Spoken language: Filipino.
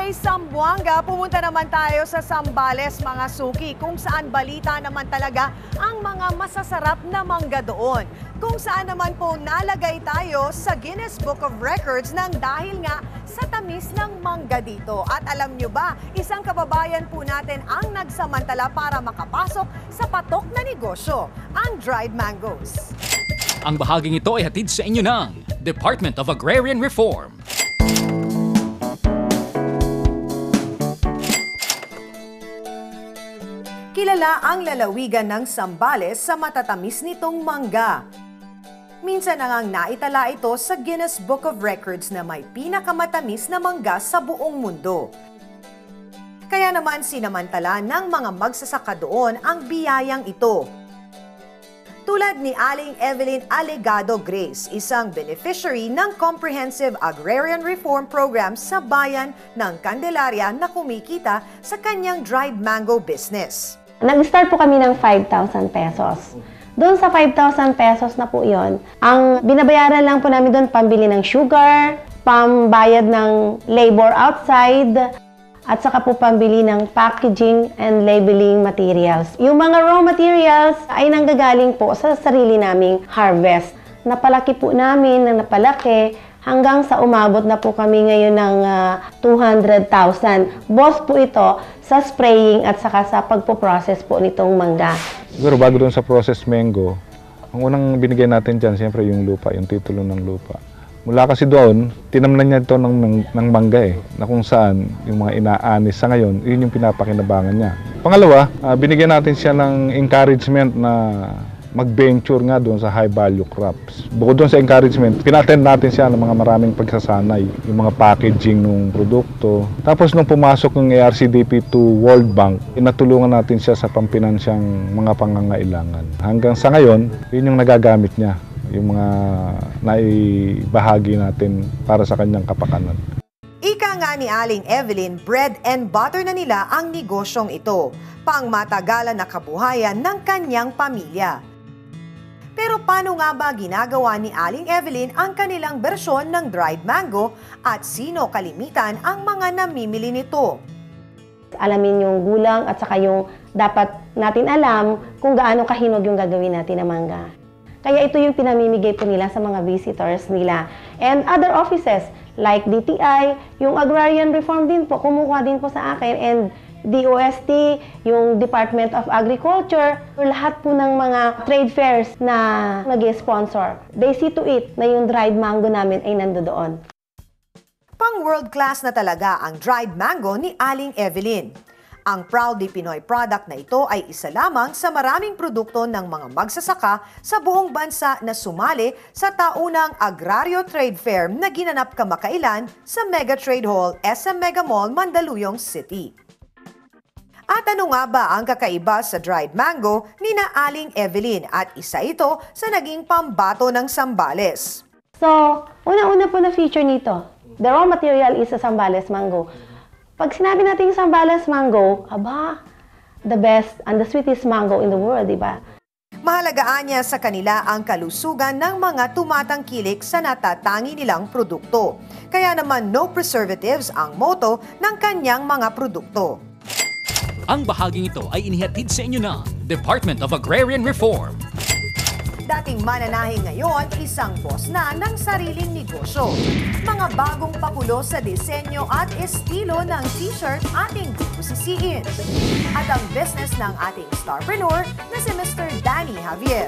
May Zamboanga, pumunta naman tayo sa Zambales, mga suki, kung saan balita naman talaga ang mga masasarap na mangga doon. Kung saan naman po nalagay tayo sa Guinness Book of Records nang dahil nga sa tamis ng mangga dito. At alam nyo ba, isang kababayan po natin ang nagsamantala para makapasok sa patok na negosyo, ang dried mangoes. Ang bahaging ito ay hatid sa inyo ng Department of Agrarian Reform. Kilala ang lalawigan ng Zambales sa matatamis nitong mangga. Minsan na ngang naitala ito sa Guinness Book of Records na may pinakamatamis na mangga sa buong mundo. Kaya naman sinamantala ng mga magsasaka doon ang biyayang ito. Tulad ni Aling Evelyn Alegado Grace, isang beneficiary ng Comprehensive Agrarian Reform Program sa bayan ng Candelaria na kumikita sa kanyang dried mango business. Nag-start po kami ng 5,000 pesos. Doon sa 5,000 pesos na po yon, ang binabayaran lang po namin doon pambili ng sugar, pambayad ng labor outside, at saka po pambili ng packaging and labeling materials. Yung mga raw materials ay nanggagaling po sa sarili naming harvest. Napalaki po namin na napalaki hanggang sa umabot na po kami ngayon ng 200,000. Boss po ito sa spraying at saka sa pagpo-process po nitong mangga. Siguro bago doon sa process mango, ang unang binigay natin dyan, siyempre yung lupa, yung titulo ng lupa. Mula kasi doon, tinamnan niya ito ng mangga na kung saan yung mga inaanis sa ngayon, yun yung pinapakinabangan niya. Pangalawa, binigyan natin siya ng encouragement na mag-venture nga doon sa high-value crops. Bukod doon sa encouragement, pinattend natin siya ng mga maraming pagsasanay, yung mga packaging ng produkto. Tapos nung pumasok ng ARCDP to World Bank, inatulungan natin siya sa pampinansyang mga pangangailangan. Hanggang sa ngayon, yun yung nagagamit niya, yung mga naibahagi natin para sa kanyang kapakanan. Ika nga ni Aling Evelyn, bread and butter na nila ang negosyong ito, pangmatagalan na kabuhayan ng kanyang pamilya. Pero paano nga ba ginagawa ni Aling Evelyn ang kanilang bersyon ng dried mango at sino kalimitan ang mga namimili nito? Alamin yung gulang at saka yung dapat natin alam kung gaano kahinog yung gagawin natin na mangga. Kaya ito yung pinamimigay po nila sa mga visitors nila. And other offices like DTI, yung Agrarian Reform din po, kumukuha din po sa akin, and DOST, yung Department of Agriculture, lahat po ng mga trade fairs na nag-sponsor. They see to it na yung dried mango namin ay nandoon. Pang world class na talaga ang dried mango ni Aling Evelyn. Ang Proudly Pinoy product na ito ay isa lamang sa maraming produkto ng mga magsasaka sa buong bansa na sumali sa taunang Agrario Trade Fair na ginanap kamakailan sa Mega Trade Hall, SM Mega Mall, Mandaluyong City. At ano nga ba ang kakaiba sa dried mango ni na Aling Evelyn at isa ito sa naging pambato ng Zambales? So, una-una po na feature nito, the raw material is a Zambales mango. Pag sinabi natin Zambales mango, aba, the best and the sweetest mango in the world, di ba? Mahalagaan niya sa kanila ang kalusugan ng mga tumatangkilik sa natatangi nilang produkto. Kaya naman no preservatives ang motto ng kanyang mga produkto. Ang bahaging ito ay inihatid sa inyo ng Department of Agrarian Reform. Dating mananahe ngayon, isang boss na ng sariling negosyo. Mga bagong pakulo sa disenyo at estilo ng t-shirt ating busisiin. At ang business ng ating starpreneur na si Mr. Danny Javier.